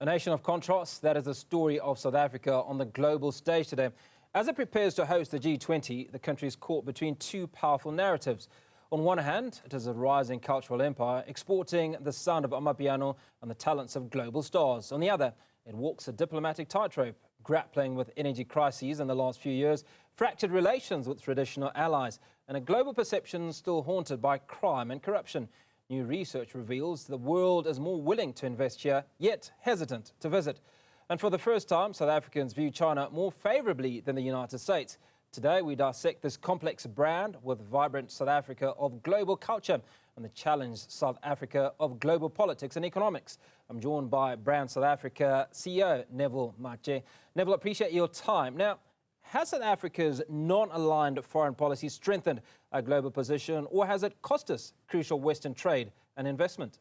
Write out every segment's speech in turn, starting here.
A nation of contrasts, that is the story of South Africa on the global stage today. As it prepares to host the G20, the country is caught between two powerful narratives. On one hand, it is a rising cultural empire, exporting the sound of Amapiano and the talents of global stars. On the other, it walks a diplomatic tightrope, grappling with energy crises in the last few years, fractured relations with traditional allies, and a global perception still haunted by crime and corruption. New research reveals the world is more willing to invest here, yet hesitant to visit. And for the first time, South Africans view China more favourably than the United States. Today, we dissect this complex brand with vibrant South Africa of global culture and the challenged South Africa of global politics and economics. I'm joined by Brand South Africa CEO Neville Matjie. Neville, I appreciate your time. Now, has South Africa's non-aligned foreign policy strengthened our global position, or has it cost us crucial Western trade and investment?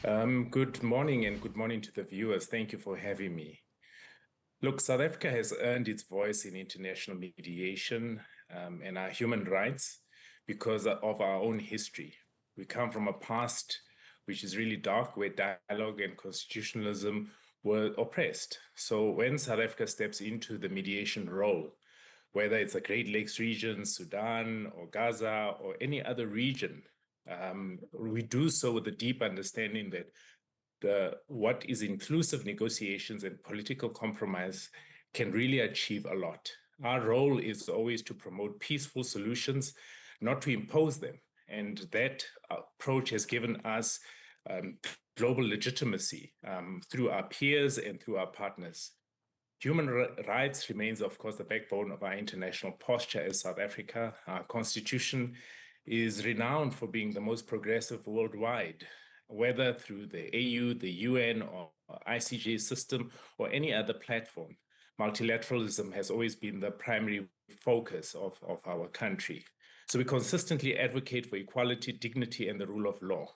Good morning and good morning to the viewers. Thank you for having me. Look, South Africa has earned its voice in international mediation and our human rights because of our own history. We come from a past which is really dark, where dialogue and constitutionalism were oppressed. So when South Africa steps into the mediation role, whether it's the Great Lakes region, Sudan, or Gaza, or any other region, we do so with a deep understanding that what is inclusive negotiations and political compromise can really achieve a lot. Our role is always to promote peaceful solutions, not to impose them. And that approach has given us global legitimacy through our peers and through our partners. Human rights remains, of course, the backbone of our international posture as South Africa. Our constitution is renowned for being the most progressive worldwide, whether through the AU, the UN, or ICJ system, or any other platform. Multilateralism has always been the primary focus of our country. So we consistently advocate for equality, dignity, and the rule of law.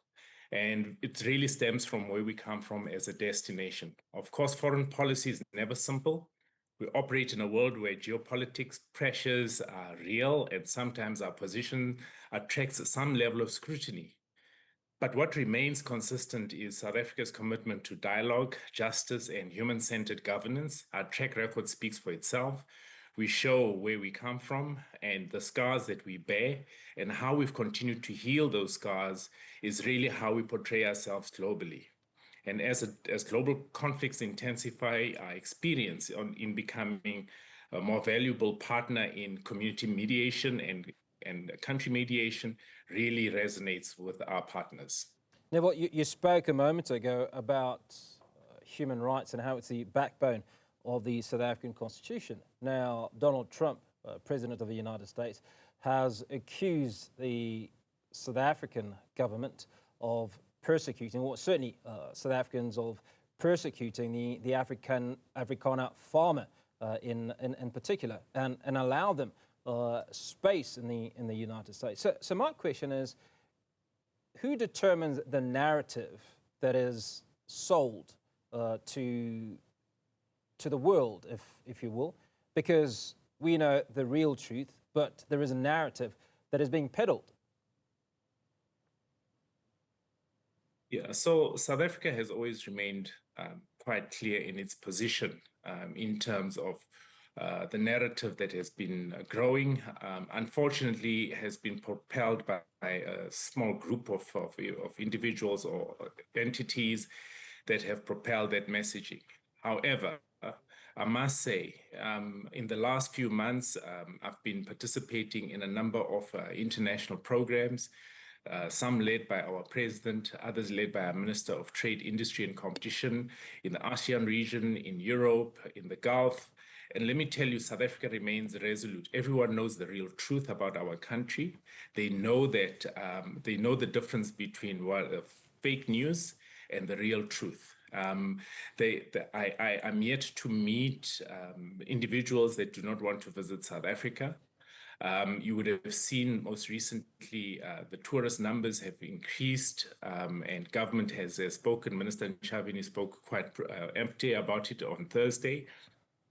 And it really stems from where we come from as a destination. Of course, foreign policy is never simple. We operate in a world where geopolitics pressures are real, and sometimes our position attracts some level of scrutiny. But what remains consistent is South Africa's commitment to dialogue, justice, and human-centered governance. Our track record speaks for itself. We show where we come from and the scars that we bear, and how we've continued to heal those scars is really how we portray ourselves globally. And as global conflicts intensify, our experience in becoming a more valuable partner in community mediation and country mediation really resonates with our partners. Neville, you spoke a moment ago about human rights and how it's the backbone of the South African Constitution. Now, Donald Trump, President of the United States, has accused the South African government of persecuting, or certainly South Africans of persecuting the Afrikaner farmer in particular, and allow them space in the United States. So my question is, who determines the narrative that is sold to the world, if you will? Because we know the real truth, but there is a narrative that is being peddled. Yeah, so South Africa has always remained quite clear in its position in terms of the narrative that has been growing. Unfortunately, has been propelled by a small group of individuals or entities that have propelled that messaging. However, I must say, in the last few months, I've been participating in a number of international programs, some led by our president, others led by our Minister of Trade, Industry and Competition in the ASEAN region, in Europe, in the Gulf. And let me tell you, South Africa remains resolute. Everyone knows the real truth about our country. They know that they know the difference between fake news and the real truth. I'm yet to meet individuals that do not want to visit South Africa. You would have seen most recently the tourist numbers have increased, and government has spoken. Minister Nchavini spoke quite empty about it on Thursday.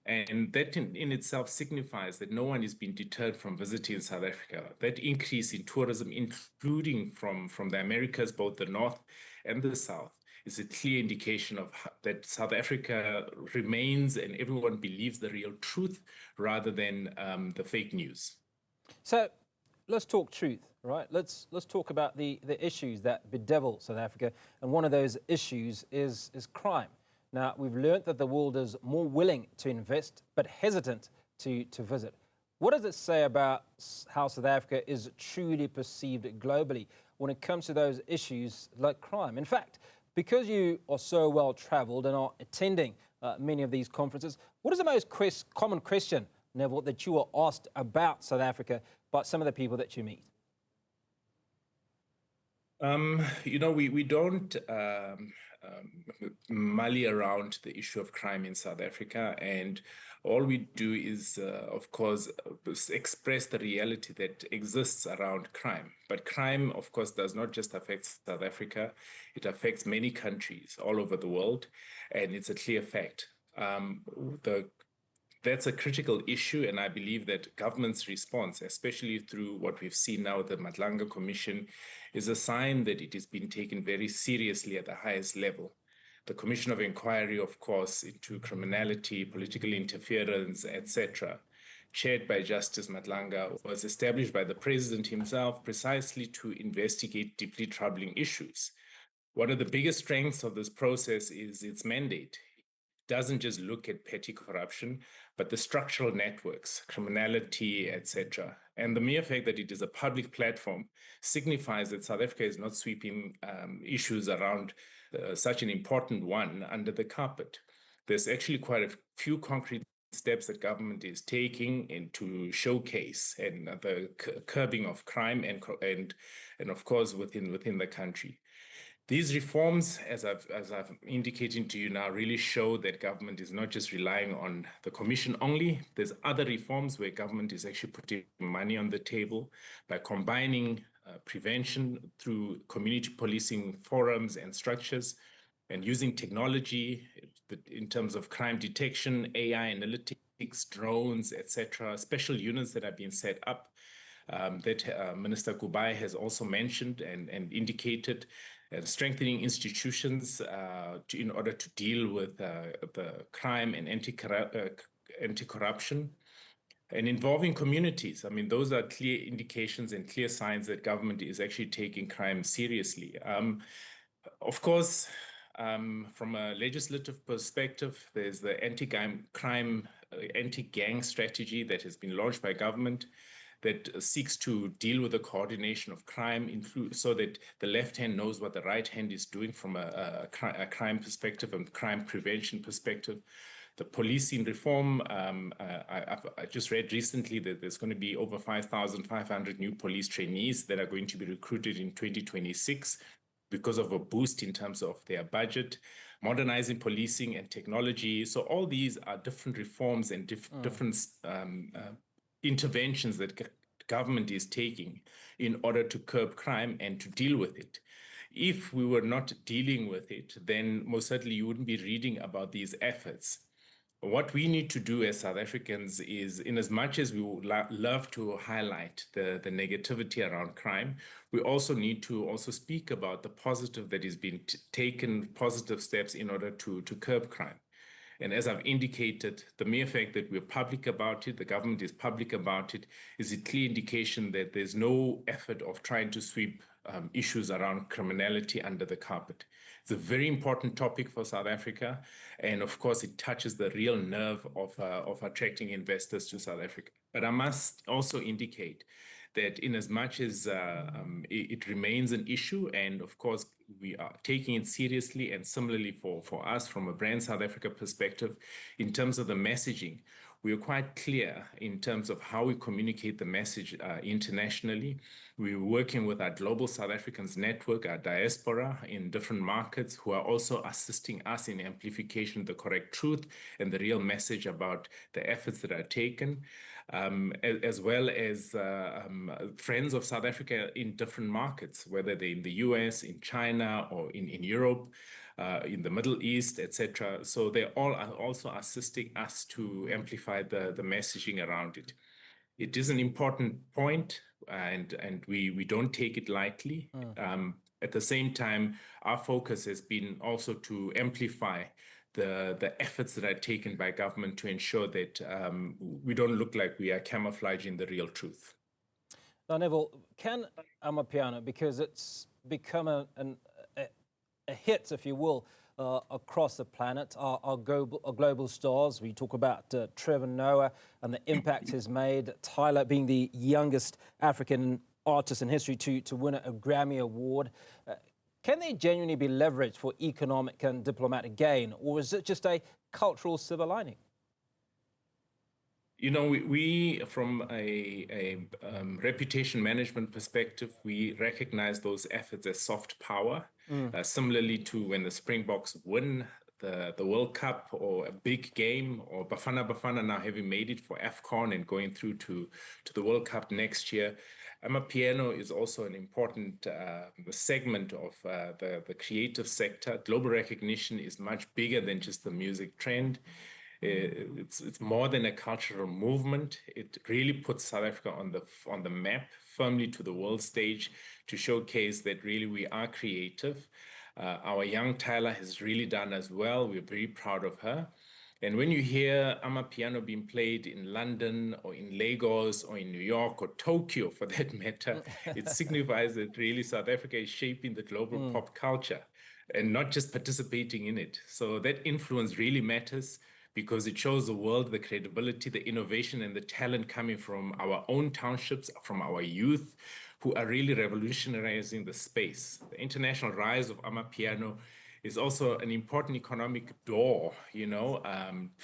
And that in itself signifies that no one is being deterred from visiting South Africa. That increase in tourism, including from the Americas, both the North and the South, is a clear indication of that South Africa remains and everyone believes the real truth rather than the fake news. So let's talk truth, right? Let's talk about the issues that bedevil South Africa, and one of those issues is crime. Now, we've learned that the world is more willing to invest but hesitant to visit. What does it say about how South Africa is truly perceived globally when it comes to those issues like crime? In fact, because you are so well traveled and are attending many of these conferences, what is the most common question, Neville, that you are asked about South Africa by some of the people that you meet? We don't mully around the issue of crime in South Africa, and all we do is, of course, express the reality that exists around crime. But crime, of course, does not just affect South Africa; it affects many countries all over the world, and it's a clear fact. That's a critical issue, and I believe that government's response, especially through what we've seen now, the Madlanga Commission, is a sign that it is being taken very seriously at the highest level. The Commission of Inquiry, of course, into criminality, political interference, etc., chaired by Justice Madlanga, was established by the President himself precisely to investigate deeply troubling issues. One of the biggest strengths of this process is its mandate. Doesn't just look at petty corruption, but the structural networks, criminality, etc. And the mere fact that it is a public platform signifies that South Africa is not sweeping issues around such an important one under the carpet. There's actually quite a few concrete steps that government is taking and to showcase and the curbing of crime and of course within the country. These reforms, as I've indicated to you now, really show that government is not just relying on the commission only. There's other reforms where government is actually putting money on the table by combining prevention through community policing forums and structures, and using technology in terms of crime detection, AI analytics, drones, etc., special units that are being set up that Minister Kubai has also mentioned and indicated, strengthening institutions in order to deal with the crime and anti-corruption, and involving communities. I mean, those are clear indications and clear signs that government is actually taking crime seriously. Of course, from a legislative perspective, there's the anti-gang strategy that has been launched by government that seeks to deal with the coordination of crime, so that the left hand knows what the right hand is doing from a crime perspective and crime prevention perspective. The policing reform, I just read recently that there's going to be over 5,500 new police trainees that are going to be recruited in 2026 because of a boost in terms of their budget, modernizing policing and technology. So all these are different reforms and different interventions that government is taking in order to curb crime and to deal with it. If we were not dealing with it, then most certainly you wouldn't be reading about these efforts. What we need to do as South Africans is, in as much as we would love to highlight the negativity around crime, we also need to also speak about the positive that is being taken, positive steps in order to curb crime. And as I've indicated, the mere fact that we're public about it, the government is public about it, is a clear indication that there's no effort of trying to sweep issues around criminality under the carpet. It's a very important topic for South Africa. And of course, it touches the real nerve of attracting investors to South Africa. But I must also indicate that in as much as it remains an issue, and of course, we are taking it seriously, and similarly for us from a Brand South Africa perspective, in terms of the messaging, we are quite clear in terms of how we communicate the message internationally. We're working with our Global South Africans Network, our diaspora in different markets, who are also assisting us in amplification of the correct truth and the real message about the efforts that are taken, as well as friends of South Africa in different markets, whether they're in the US, in China, or in Europe, in the Middle East, etc. So they all are also assisting us to amplify the messaging around it. It is an important point, and we don't take it lightly. At the same time, our focus has been also to amplify the efforts that are taken by government to ensure that we don't look like we are camouflaging the real truth. Now, Neville, can Amapiano, because it's become a hit, if you will, across the planet, our global stars. We talk about Trevor Noah and the impact he's made, Tyler being the youngest African artist in history to win a Grammy Award. Can they genuinely be leveraged for economic and diplomatic gain, or is it just a cultural silver lining? You know, we from a reputation management perspective, we recognize those efforts as soft power, similarly to when the Springboks win the World Cup or a big game, or Bafana now having made it for AFCON and going through to the World Cup next year. Amapiano is also an important segment of the creative sector. Global recognition is much bigger than just the music trend. It's more than a cultural movement. It really puts South Africa on the map, firmly to the world stage, to showcase that really we are creative. Our young Tyler has really done as well. We're very proud of her. And when you hear Amapiano being played in London or in Lagos or in New York or Tokyo, for that matter, it signifies that really South Africa is shaping the global pop culture and not just participating in it. So that influence really matters, because it shows the world the credibility, the innovation, and the talent coming from our own townships, from our youth, who are really revolutionizing the space. The international rise of Amapiano is also an important economic door,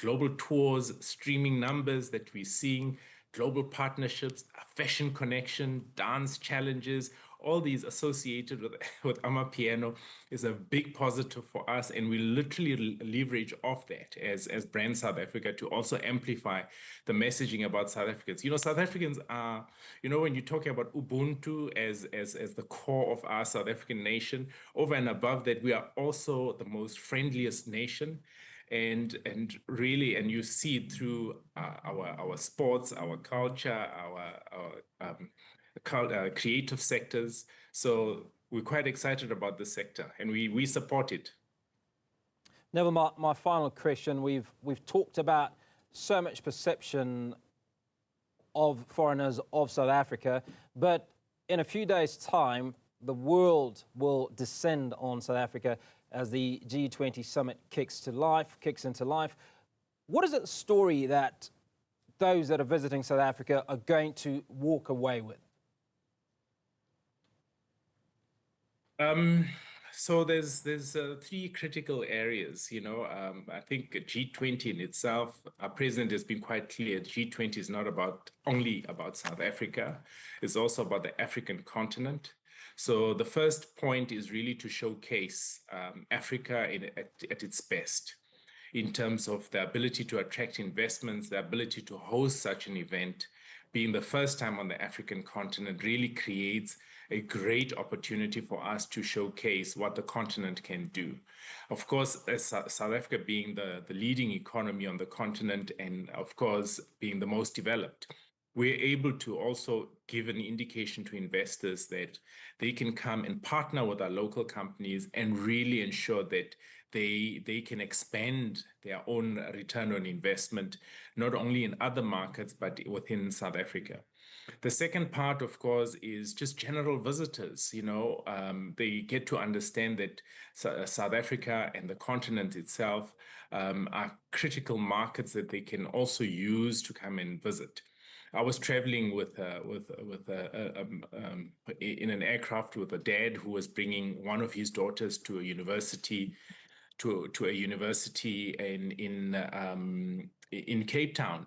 global tours, streaming numbers that we're seeing, global partnerships, fashion connection, dance challenges, all these associated with Amapiano is a big positive for us, and we literally leverage off that as Brand South Africa to also amplify the messaging about South Africans. South Africans are, when you're talking about Ubuntu as the core of our South African nation, over and above that, we are also the most friendliest nation. And you see it through our sports, our culture, our creative sectors. So we're quite excited about this sector, and we support it. Neville, my final question, we've talked about so much perception of foreigners of South Africa, but in a few days' time, the world will descend on South Africa as the G20 Summit kicks into life. What is the story that those that are visiting South Africa are going to walk away with? So there's three critical areas. I think G20 in itself, our president has been quite clear. G20 is not only about South Africa; it's also about the African continent. So the first point is really to showcase Africa at its best, in terms of the ability to attract investments, the ability to host such an event. Being the first time on the African continent really creates a great opportunity for us to showcase what the continent can do. Of course, as South Africa being the leading economy on the continent, and of course being the most developed, we're able to also give an indication to investors that they can come and partner with our local companies and really ensure that they can expand their own return on investment, not only in other markets, but within South Africa. The second part, of course, is just general visitors. They get to understand that South Africa and the continent itself are critical markets that they can also use to come and visit. I was traveling in an aircraft with a dad who was bringing one of his daughters to a university, in Cape Town.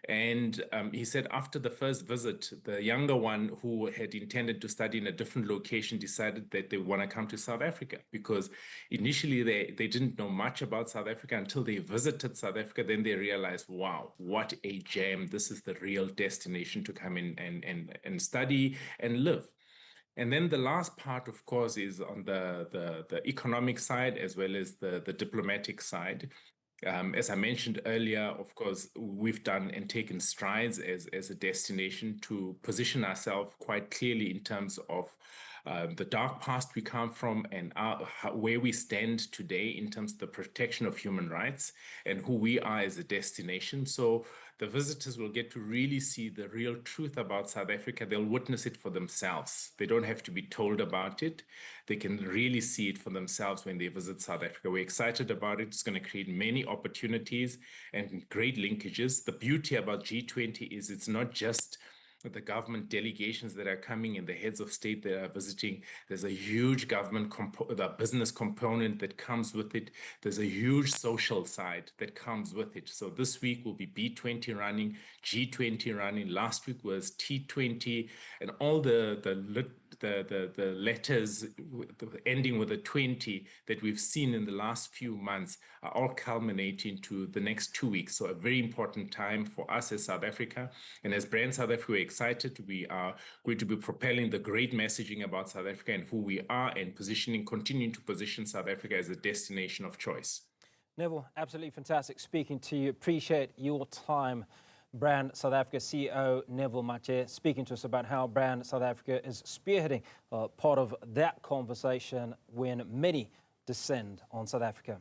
And he said after the first visit, the younger one, who had intended to study in a different location, decided that they want to come to South Africa, because initially they didn't know much about South Africa until they visited South Africa. Then they realized, wow, what a gem. This is the real destination to come in and study and live. And then the last part, of course, is on the economic side as well as the diplomatic side. As I mentioned earlier, of course, we've done and taken strides as a destination to position ourselves quite clearly in terms of the dark past we come from, and where we stand today in terms of the protection of human rights and who we are as a destination. So the visitors will get to really see the real truth about South Africa. They'll witness it for themselves. They don't have to be told about it. They can really see it for themselves when they visit South Africa. We're excited about it. It's going to create many opportunities and great linkages. The beauty about G20 is it's not just the government delegations that are coming and the heads of state that are visiting. There's a huge government the business component that comes with it. There's a huge social side that comes with it. So this week will be B20 running, G20 running. Last week was T20, and all the letters ending with a 20 that we've seen in the last few months are all culminating to the next 2 weeks. So a very important time for us as South Africa. And as Brand South Africa, we're excited. We are going to be propelling the great messaging about South Africa and who we are, and continuing to position South Africa as a destination of choice. Neville, absolutely fantastic speaking to you. Appreciate your time. Brand South Africa CEO Neville Matjie speaking to us about how Brand South Africa is spearheading part of that conversation when many descend on South Africa.